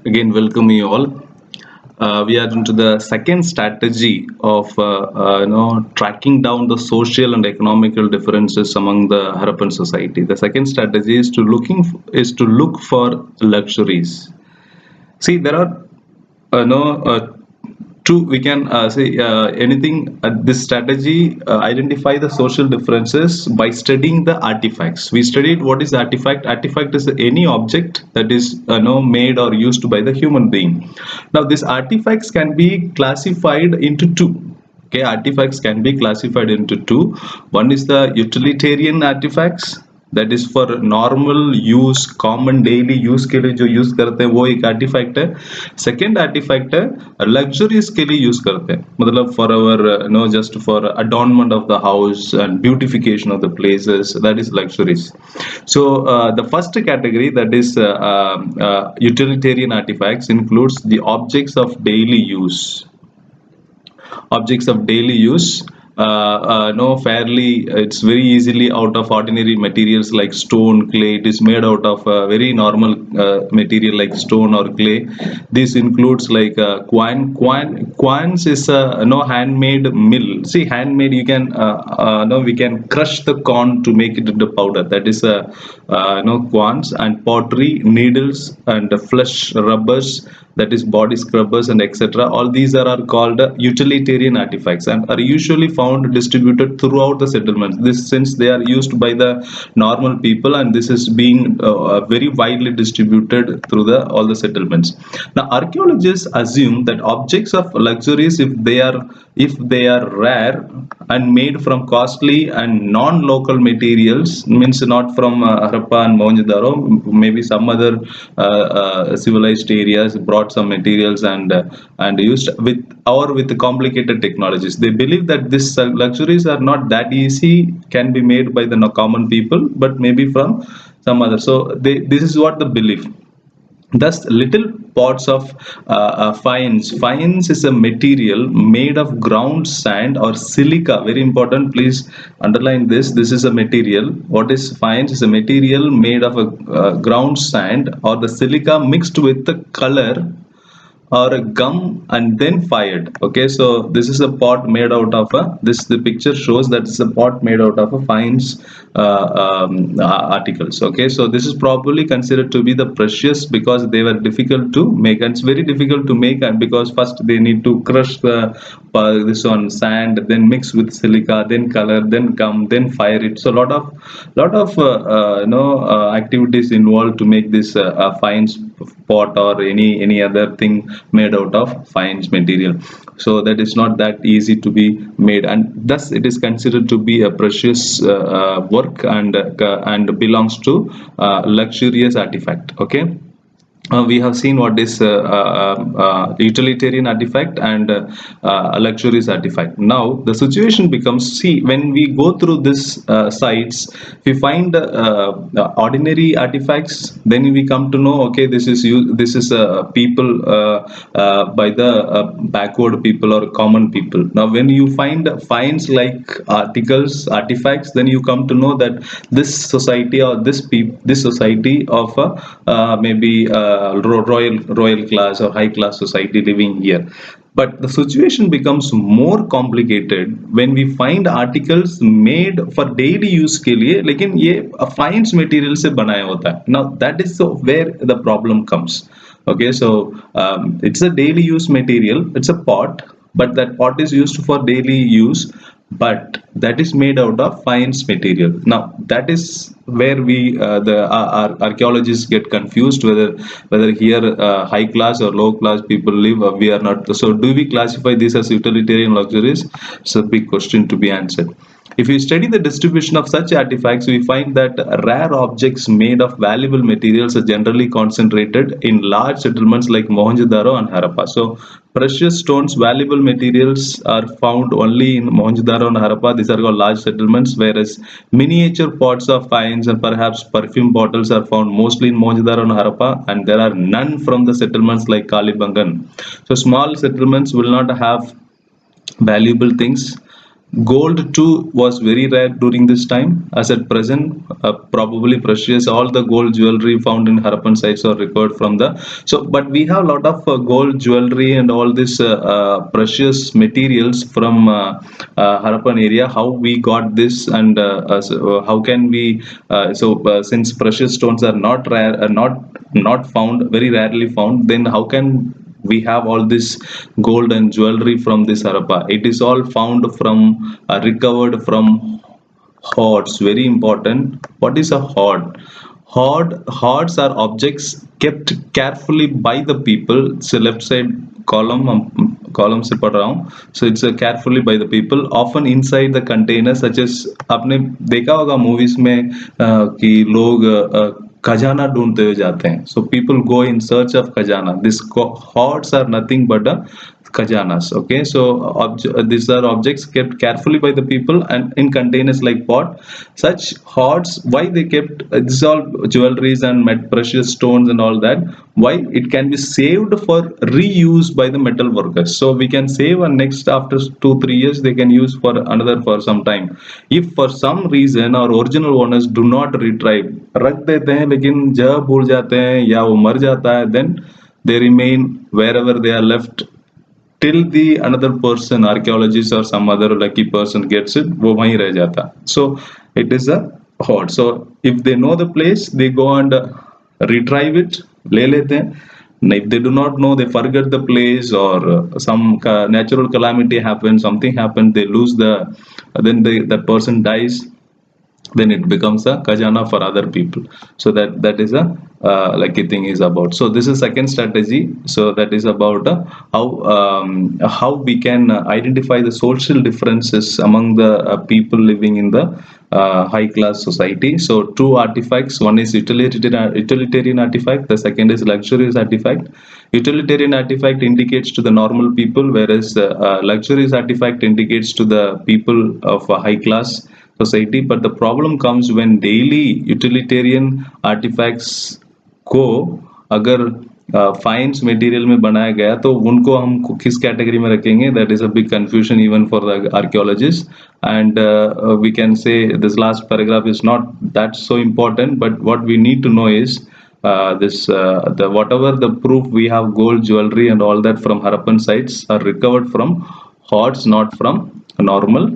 Again, welcome you all. We are into the second strategy of tracking down the social and economical differences among the Harappan society. The second strategy is to look for luxuries. See, there are no two. We can say anything. This strategy identify the social differences by studying the artifacts. We studied what is artifact. Artifact is any object that is made or used by the human being. Now, these artifacts can be classified into two. Okay, artifacts can be classified into two. One is the utilitarian artifacts, that is for normal use, common daily use के लिए जो use करते हैं वो एक artifact है. Second artifact है luxurious के लिए use करते हैं, मतलब for our just for adornment of the house and beautification of the places, that is luxuries. So the first category, that is utilitarian artifacts, includes the objects of daily use. No, fairly, it's very easily out of ordinary materials like stone, clay. It is made out of very normal material like stone or clay. This includes like quans is a handmade mill. See, handmade, you can no we can crush the corn to make it into powder. That is a quans. And pottery, needles and flesh rubbers, that is body scrubbers and etc. All these are called utilitarian artifacts and are usually found distributed throughout the settlements. This, since they are used by the normal people, and this is being very widely distributed through the all the settlements. Now, archaeologists assume that objects of luxuries, if they are rare and made from costly and non-local materials, means not from Harappa and Mohenjo-daro, maybe some other civilized areas brought some materials and used with complicated technologies. They believe that these luxuries are not that easy, can be made by the common people, but maybe from some other. So this is what the belief. Thus, little pots of fines. Fines is a material made of ground sand or silica. Very important. Please underline this. This is a material. What is fines? Is a material made of a ground sand or the silica mixed with the color or a gum and then fired. Okay, so this is a pot made out of a, this the picture shows that it's a pot made out of a fines articles. Okay, so this is probably considered to be the precious because they were difficult to make, and it's very difficult to make, and because first they need to crush the this on sand, then mix with silica, then color, then gum, then fire it. So lot of activities involved to make this fines pot or any other thing made out of fines material. So that is not that easy to be made, and thus it is considered to be a precious work and belongs to luxurious artifact. Okay, we have seen what is utilitarian artifact and luxurious artifact. Now the situation becomes, see, when we go through this sites, we find ordinary artifacts, then we come to know, okay, this is people by the backward people or common people. Now when you find finds like artifacts, then you come to know that this society or this society of maybe royal class or high class society living here. But the situation becomes more complicated when we find articles made for daily use के लिए, लेकिन ये fines material से बनाया होता है. Now that is where the problem comes. Okay, so it's a daily use material, it's a pot, but that pot is used for daily use, but that is made out of fines material. Now that is where we the our archaeologists get confused whether here high class or low class people live, or we are not. So do we classify this as utilitarian luxuries? It's a big question to be answered. If we study the distribution of such artifacts, we find that rare objects made of valuable materials are generally concentrated in large settlements like Mohenjo-daro and Harappa. So, precious stones, valuable materials are found only in Mohenjo-daro and Harappa. These are called large settlements, whereas miniature pots of fines and perhaps perfume bottles are found mostly in Mohenjo-daro and Harappa, and there are none from the settlements like Kalibangan. So, small settlements will not have valuable things, Gold too was very rare during this time. As at present, probably precious. All the gold jewelry found in Harappan sites are recovered from the. So, but we have a lot of gold jewelry and all this precious materials from Harappan area. How we got this, and how can we? Since precious stones are not rare, not found, very rarely found, then how can we have all this gold and jewelry from this Harappa? It is all found from, recovered from hoards. Very important. What is a hoard? Hoards are objects kept carefully by the people. So left side column, column से पढ़ रहा हूँ. So it's carefully by the people, often inside the container, such as आपने देखा होगा movies में कि लोग खजाना ढूंढते हुए जाते हैं. So people go in search of खजाना. These hoards are nothing but a khajanas. Okay, so these are objects kept carefully by the people and in containers like pot. Such hoards, why they kept this is all jewelries and precious stones and all that. Why? It can be saved for reuse by the metal workers. So we can save, and next after 2 3 years they can use for another for some time. If for some reason our original owners do not retrieve, रख देते हैं लेकिन जब भूल जाते हैं या वो मर जाता है, then they remain wherever they are left till the another person, archaeologist or some other lucky person gets it, वो वहीं रह जाता. So it is a hoard. So if they know the place, they go and retrieve it, ले लेते हैं. And if they do not know, they forget the place, or some natural calamity happens, something happens, they lose the, then that person dies, then it becomes a kajana for other people. So that is a lucky thing is about. So this is second strategy. So that is about how we can identify the social differences among the people living in the high class society. So two artifacts, one is utilitarian artifact, the second is luxurious artifact. Utilitarian artifact indicates to the normal people, whereas luxurious artifact indicates to the people of a high class society. But the problem comes when daily utilitarian artifacts को अगर fines material में बनाया गया तो उनको हम किस category में रखेंगे? That is a big confusion even for the archaeologist. And we can say this last paragraph is not that so important, but what we need to know is the whatever the proof we have, gold jewelry and all that from Harappan sites are recovered from hoards, not from normal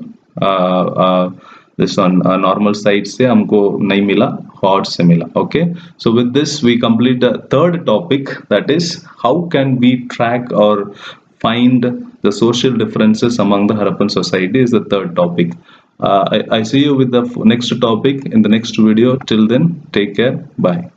this one normal sites से हमको नहीं मिला, hoards से मिला. Okay, so with this we complete the third topic, that is how can we track or find the social differences among the Harappan society is the third topic. I see you with the next topic in the next video. Till then, take care. Bye.